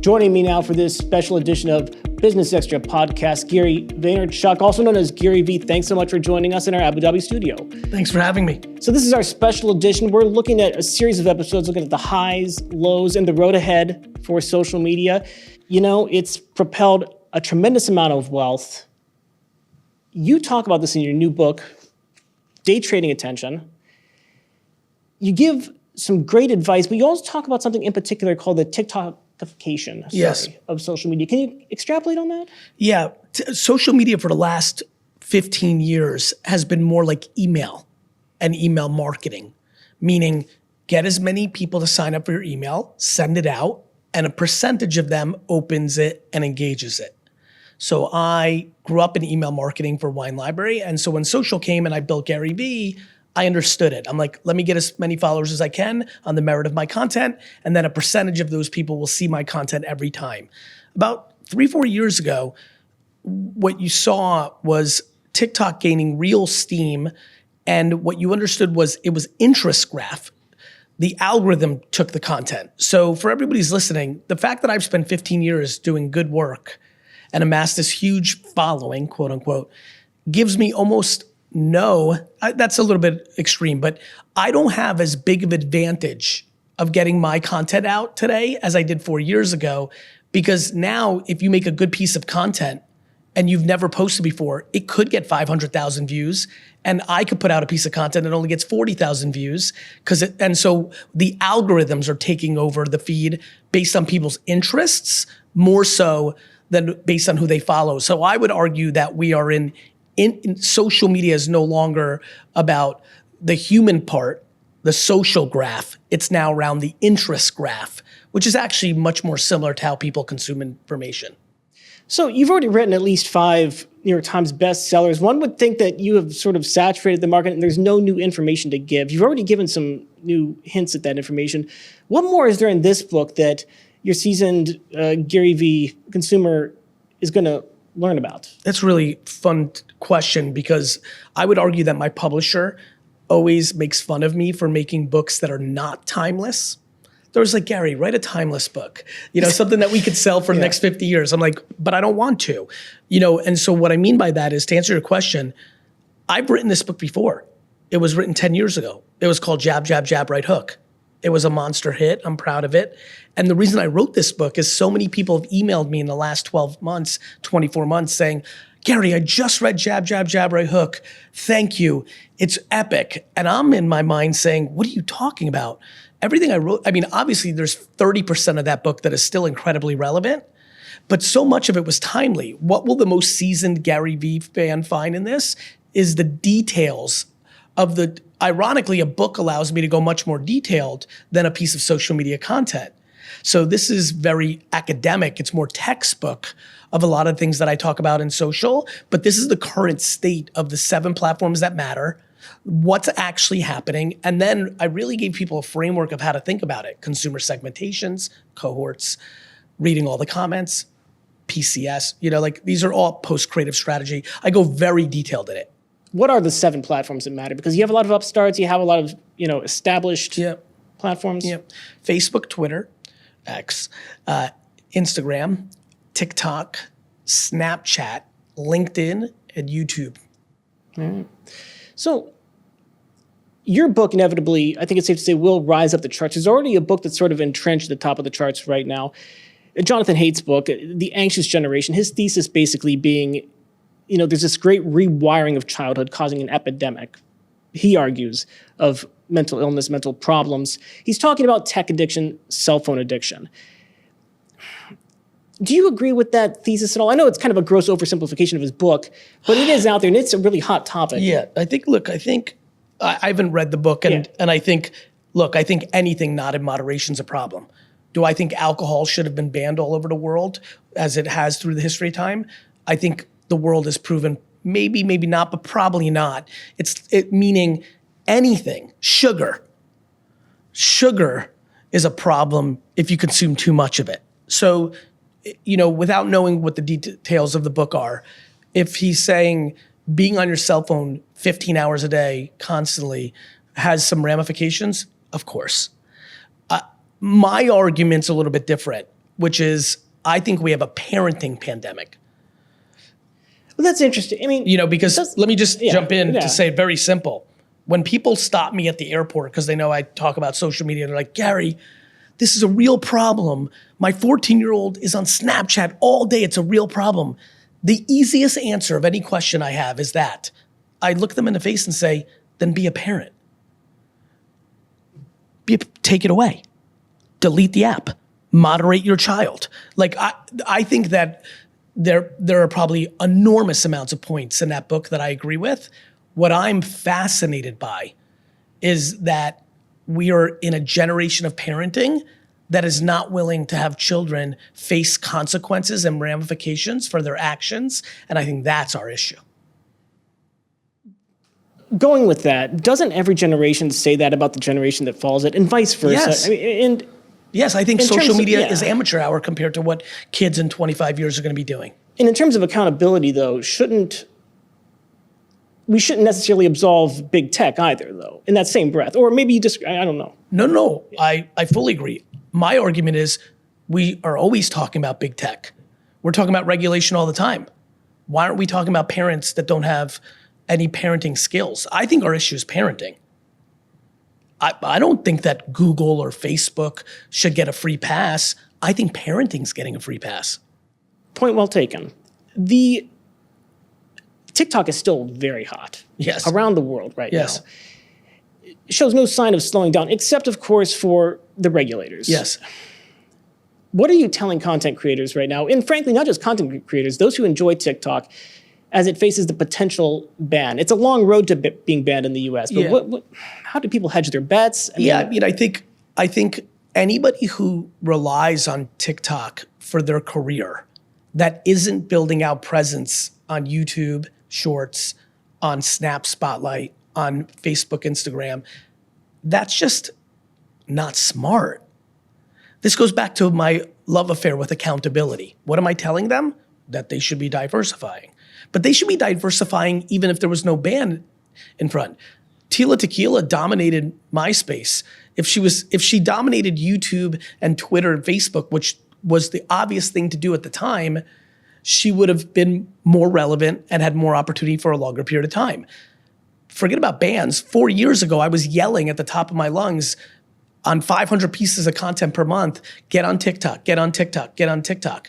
Joining me now for this special edition of Business Extra podcast, Gary Vaynerchuk, also known as Gary V. Thanks so much for joining us in our Abu Dhabi studio. Thanks for having me. So this is our special edition. We're looking at a series of episodes looking at the highs, lows, and the road ahead for social media. You know, it's propelled a tremendous amount of wealth. You talk about this in your new book, Day Trading Attention. You give some great advice, but you also talk about something in particular called the TikTokification of social media. Can you extrapolate on that? Yeah, social media for the last 15 years has been more like email and email marketing, meaning get as many people to sign up for your email, send it out, and a percentage of them opens it and engages it. So I grew up in email marketing for Wine Library, and so when social came and I built Gary V, I understood it. I'm like, let me get as many followers as I can on the merit of my content, and then a percentage of those people will see my content every time. About 3-4 years ago, what you saw was TikTok gaining real steam, and what you understood was it was interest graph. The algorithm took the content. So for everybody who's listening, the fact that I've spent 15 years doing good work and amassed this huge following, quote unquote, gives me almost that's a little bit extreme, but I don't have as big of advantage of getting my content out today as I did 4 years ago, because now if you make a good piece of content and you've never posted before, it could get 500,000 views, and I could put out a piece of content that only gets 40,000 views, and so the algorithms are taking over the feed based on people's interests more so than based on who they follow. So I would argue that we are in social media is no longer about the human part, the social graph. It's now around the interest graph, which is actually much more similar to how people consume information. So you've already written at least 5 New York Times bestsellers. One would think that you have sort of saturated the market and there's no new information to give. You've already given some new hints at that information. What more is there in this book that your seasoned Gary V consumer is going to learn about? That's a really fun question, because I would argue that my publisher always makes fun of me for making books that are not timeless. They're always like, Gary, write a timeless book, something that we could sell for the next 50 years. I'm like, but I don't want to, and so what I mean by that is, to answer your question, I've written this book before. It was written 10 years ago. It was called Jab, Jab, Jab, Right Hook. It was a monster hit. I'm proud of it. And the reason I wrote this book is so many people have emailed me in the last 12 months, 24 months saying, Gary, I just read Jab, Jab, Jab, Right Hook. Thank you. It's epic. And I'm in my mind saying, what are you talking about? Everything I wrote, obviously there's 30% of that book that is still incredibly relevant, but so much of it was timely. What will the most seasoned Gary V fan find in this is the details of ironically, a book allows me to go much more detailed than a piece of social media content. So this is very academic. It's more textbook of a lot of things that I talk about in social, but this is the current state of the 7 platforms that matter, what's actually happening. And then I really gave people a framework of how to think about it. Consumer segmentations, cohorts, reading all the comments, PCS, these are all post-creative strategy. I go very detailed in it. What are the 7 platforms that matter? Because you have a lot of upstarts, you have a lot of established platforms. Facebook, Twitter, X, Instagram, TikTok, Snapchat, LinkedIn, and YouTube. Right. So your book inevitably, I think it's safe to say, will rise up the charts. There's already a book that's sort of entrenched at the top of the charts right now. Jonathan Haidt's book, The Anxious Generation, his thesis basically being, there's this great rewiring of childhood causing an epidemic, he argues, of mental illness, mental problems. He's talking about tech addiction, cell phone addiction. Do you agree with that thesis at all? I know it's kind of a gross oversimplification of his book, but it is out there and it's a really hot topic. Yeah, I think I haven't read the book and I think anything not in moderation is a problem. Do I think alcohol should have been banned all over the world as it has through the history of time? I think the world has proven maybe not, but probably not. Meaning anything, sugar is a problem if you consume too much of it. So, without knowing what the details of the book are, if he's saying being on your cell phone 15 hours a day constantly has some ramifications, of course. My argument's a little bit different. which is I think we have a parenting pandemic. Well, that's interesting. I mean, Because let me just jump in yeah. to say very simple. When people stop me at the airport because they know I talk about social media, they're like, Gary, this is a real problem. My 14-year-old is on Snapchat all day. It's a real problem. The easiest answer of any question I have is that I look them in the face and say, then be a parent. Take it away. Delete the app. Moderate your child. Like I think that there are probably enormous amounts of points in that book that I agree with. What I'm fascinated by is that we are in a generation of parenting that is not willing to have children face consequences and ramifications for their actions. And I think that's our issue. Going with that, doesn't every generation say that about the generation that follows it, and vice versa? Yes. I mean, Yes, I think in social terms of- media yeah. is amateur hour compared to what kids in 25 years are going to be doing. and in terms of accountability, though, we shouldn't necessarily absolve big tech either, though, in that same breath. Or maybe you just, I don't know. No, I fully agree. My argument is we are always talking about big tech. We're talking about regulation all the time. Why aren't we talking about parents that don't have any parenting skills? I think our issue is parenting. I don't think that Google or Facebook should get a free pass. I think parenting's getting a free pass. Point well taken. The TikTok is still very hot. Yes. Around the world right Yes. now. It shows no sign of slowing down, except, of course, for the regulators. Yes. What are you telling content creators right now? And frankly, not just content creators, those who enjoy TikTok as it faces the potential ban. It's a long road to being banned in the US, but Yeah. how do people hedge their bets? I mean, I think anybody who relies on TikTok for their career that isn't building out presence on YouTube Shorts, on Snap Spotlight, on Facebook, Instagram, that's just not smart. This goes back to my love affair with accountability. What am I telling them? That they should be diversifying. But they should be diversifying even if there was no ban in front. Tila Tequila dominated MySpace. If she dominated YouTube and Twitter and Facebook, which was the obvious thing to do at the time, she would have been more relevant and had more opportunity for a longer period of time. Forget about bans. 4 years ago, I was yelling at the top of my lungs on 500 pieces of content per month, get on TikTok, get on TikTok, get on TikTok.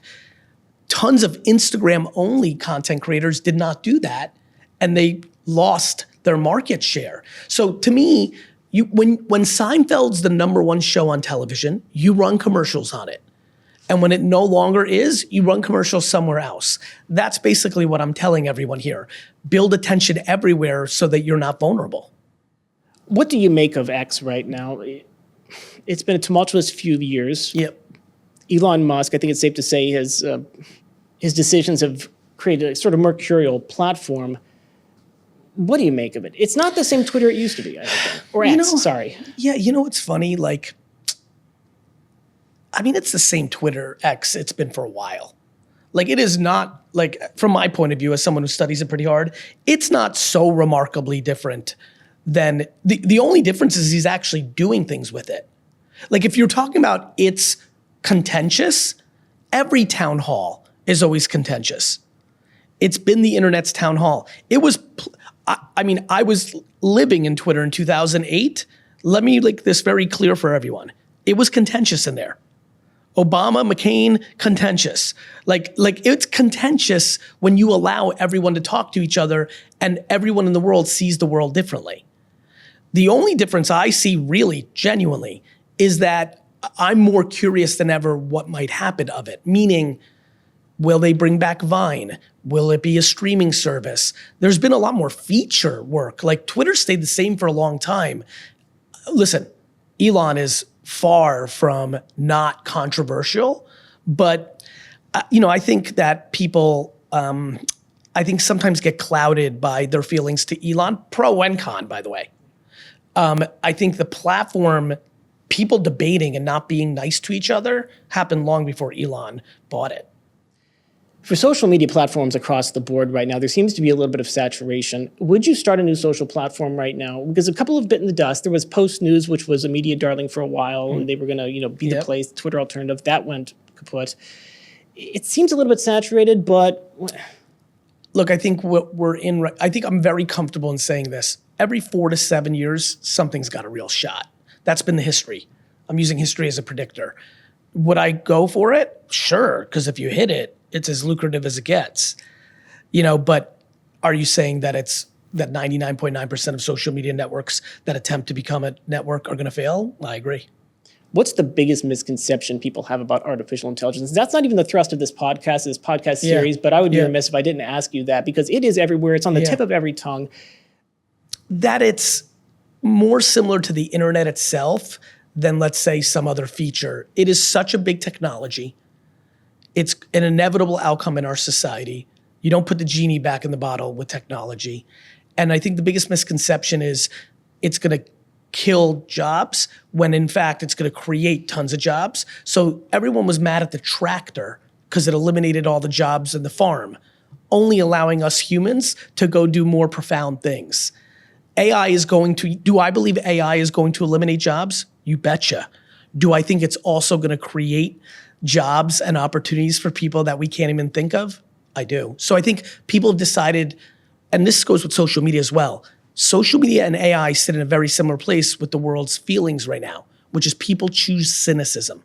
Tons of Instagram-only content creators did not do that, and they lost their market share. So to me, when Seinfeld's the #1 show on television, you run commercials on it. And when it no longer is, you run commercials somewhere else. That's basically what I'm telling everyone here. Build attention everywhere so that you're not vulnerable. what do you make of X right now? It's been a tumultuous few years. Yep. Elon Musk, I think it's safe to say, his decisions have created a sort of mercurial platform. What do you make of it? It's not the same Twitter it used to be, I think. Or X, sorry. Yeah, what's funny? It's the same Twitter X it's been for a while. It is not, from my point of view, as someone who studies it pretty hard, it's not so remarkably different than, the only difference is he's actually doing things with it. If you're talking about it's contentious, every town hall is always contentious. It's been the internet's town hall. It was, I was living in Twitter in 2008. Let me make this very clear for everyone. It was contentious in there. Obama, McCain, contentious. It's contentious when you allow everyone to talk to each other and everyone in the world sees the world differently. The only difference I see really, genuinely, is that I'm more curious than ever what might happen of it. Meaning, will they bring back Vine? Will it be a streaming service? There's been a lot more feature work. Twitter stayed the same for a long time. Listen, Elon is far from not controversial, but I think that people, sometimes get clouded by their feelings to Elon, pro and con, by the way. I think the platform, people debating and not being nice to each other, happened long before Elon bought it. For social media platforms across the board right now, there seems to be a little bit of saturation. Would you start a new social platform right now? Because a couple have bitten the dust. There was Post News, which was a media darling for a while, and they were going to, be the place, Twitter alternative. That went kaput. It seems a little bit saturated, but Look, I think what we're in, I think I'm very comfortable in saying this. Every 4 to 7 years, something's got a real shot. That's been the history. I'm using history as a predictor. Would I go for it? Sure, because if you hit it, it's as lucrative as it gets. But are you saying that it's that 99.9% of social media networks that attempt to become a network are going to fail? I agree. what's the biggest misconception people have about artificial intelligence? That's not even the thrust of this podcast series, but I would be remiss if I didn't ask you that, because it is everywhere. It's on the tip of every tongue. That it's more similar to the internet itself than, let's say, some other feature. It is such a big technology. It's an inevitable outcome in our society. You don't put the genie back in the bottle with technology. And I think the biggest misconception is it's going to kill jobs, when in fact it's going to create tons of jobs. So everyone was mad at the tractor because it eliminated all the jobs in the farm, only allowing us humans to go do more profound things. AI is going to, do I believe AI is going to eliminate jobs? You betcha. Do I think it's also going to create jobs and opportunities for people that we can't even think of? I do. So I think people have decided, and this goes with social media as well, social media and AI sit in a very similar place with the world's feelings right now, which is people choose cynicism.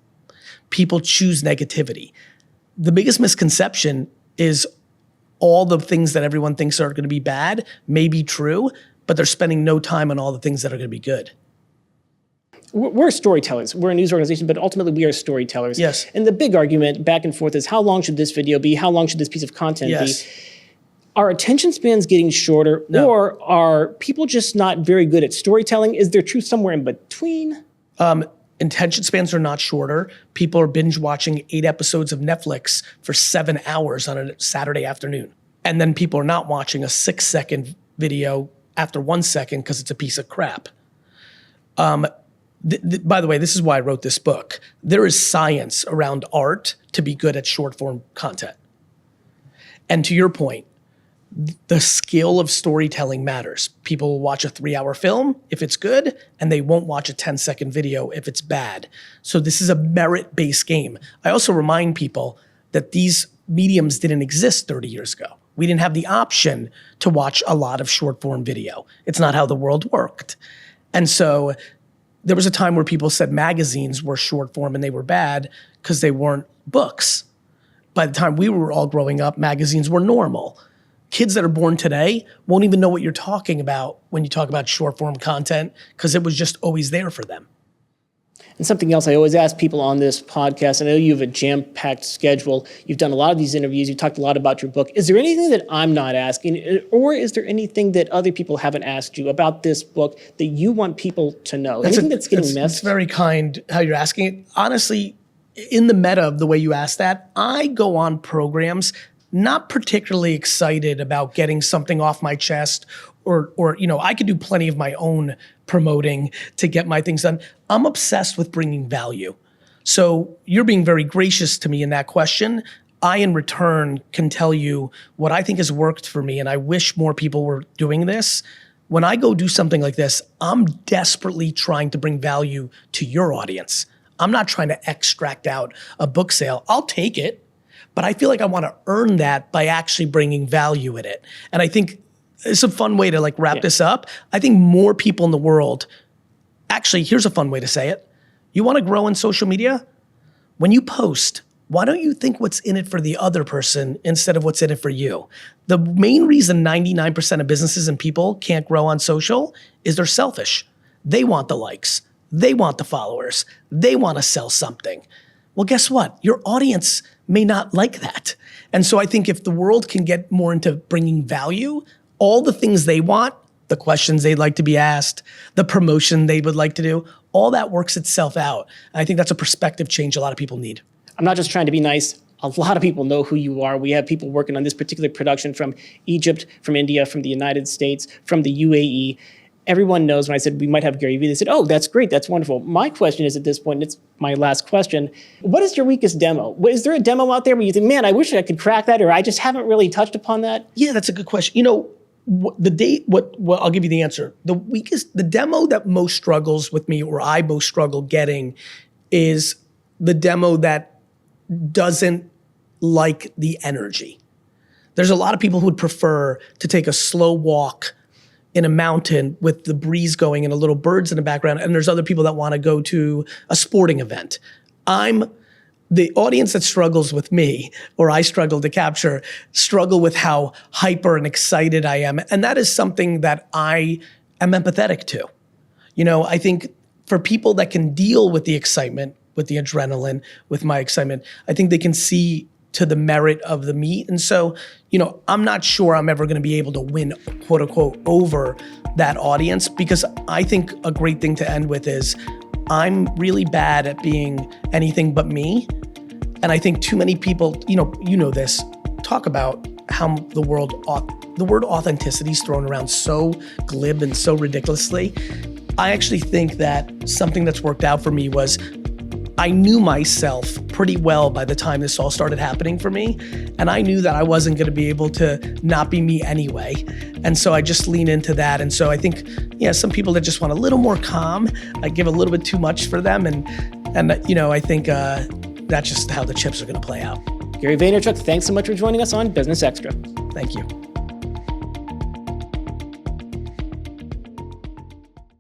People choose negativity. The biggest misconception is all the things that everyone thinks are going to be bad may be true, but they're spending no time on all the things that are going to be good. We're storytellers. We're a news organization, but ultimately we are storytellers. Yes. And the big argument back and forth is, how long should this video be? How long should this piece of content be? Are attention spans getting shorter, or are people just not very good at storytelling? Is there truth somewhere in between? Attention spans are not shorter. People are binge watching 8 episodes of Netflix for 7 hours on a Saturday afternoon. And then people are not watching a 6-second video after 1 second because it's a piece of crap. By the way, this is why I wrote this book. There is science around art to be good at short form content. And to your point, the skill of storytelling matters. People will watch a 3-hour film if it's good, and they won't watch a 10-second video if it's bad. So this is a merit-based game. I also remind people that these mediums didn't exist 30 years ago. We didn't have the option to watch a lot of short form video. It's not how the world worked. And so there was a time where people said magazines were short form and they were bad because they weren't books. By the time we were all growing up, magazines were normal. Kids that are born today won't even know what you're talking about when you talk about short form content, because it was just always there for them. And something else I always ask people on this podcast, I know you have a jam-packed schedule. You've done a lot of these interviews. You talked a lot about your book. Is there anything that I'm not asking, or is there anything that other people haven't asked you about this book that you want people to know? Anything that's getting missed? It's very kind how you're asking it. Honestly, in the meta of the way you asked that, I go on programs not particularly excited about getting something off my chest, or I could do plenty of my own promoting to get my things done. I'm obsessed with bringing value. So you're being very gracious to me in that question. I, in return, can tell you what I think has worked for me, and I wish more people were doing this. When I go do something like this, I'm desperately trying to bring value to your audience. I'm not trying to extract out a book sale. I'll take it, but I feel like I want to earn that by actually bringing value in it. And I think it's a fun way to wrap this up. I think more people in the world, actually, here's a fun way to say it. You want to grow in social media? When you post, why don't you think what's in it for the other person instead of what's in it for you? The main reason 99% of businesses and people can't grow on social is they're selfish. They want the likes. They want the followers. They want to sell something. Well, guess what? Your audience may not like that. And so I think if the world can get more into bringing value, all the things they want, the questions they'd like to be asked, the promotion they would like to do, all that works itself out. And I think that's a perspective change a lot of people need. I'm not just trying to be nice. A lot of people know who you are. We have people working on this particular production from Egypt, from India, from the United States, from the UAE. Everyone knows when I said we might have Gary Vee, they said, oh, that's great, that's wonderful. My question is at this point, and it's my last question, what is your weakest demo? Is there a demo out there where you think, man, I wish I could crack that, or I just haven't really touched upon that? Yeah, that's a good question. I'll give you the answer. The demo that most struggles with me, or I most struggle getting, is the demo that doesn't like the energy. There's a lot of people who would prefer to take a slow walk in a mountain with the breeze going and a little birds in the background. And there's other people that want to go to a sporting event. I'm the audience that struggles with me, or I struggle to capture, struggle with how hyper and excited I am. And that is something that I am empathetic to. I think for people that can deal with the excitement, with the adrenaline, with my excitement, I think they can see to the merit of the meet. And so, I'm not sure I'm ever going to be able to win, quote unquote, over that audience, because I think a great thing to end with is I'm really bad at being anything but me. And I think too many people, you know this, talk about how the word authenticity is thrown around so glib and so ridiculously. I actually think that something that's worked out for me was I knew myself pretty well by the time this all started happening for me. And I knew that I wasn't going to be able to not be me anyway. And so I just lean into that. And so I think, some people that just want a little more calm, I give a little bit too much for them. And I think that's just how the chips are going to play out. Gary Vaynerchuk, thanks so much for joining us on Business Extra. Thank you.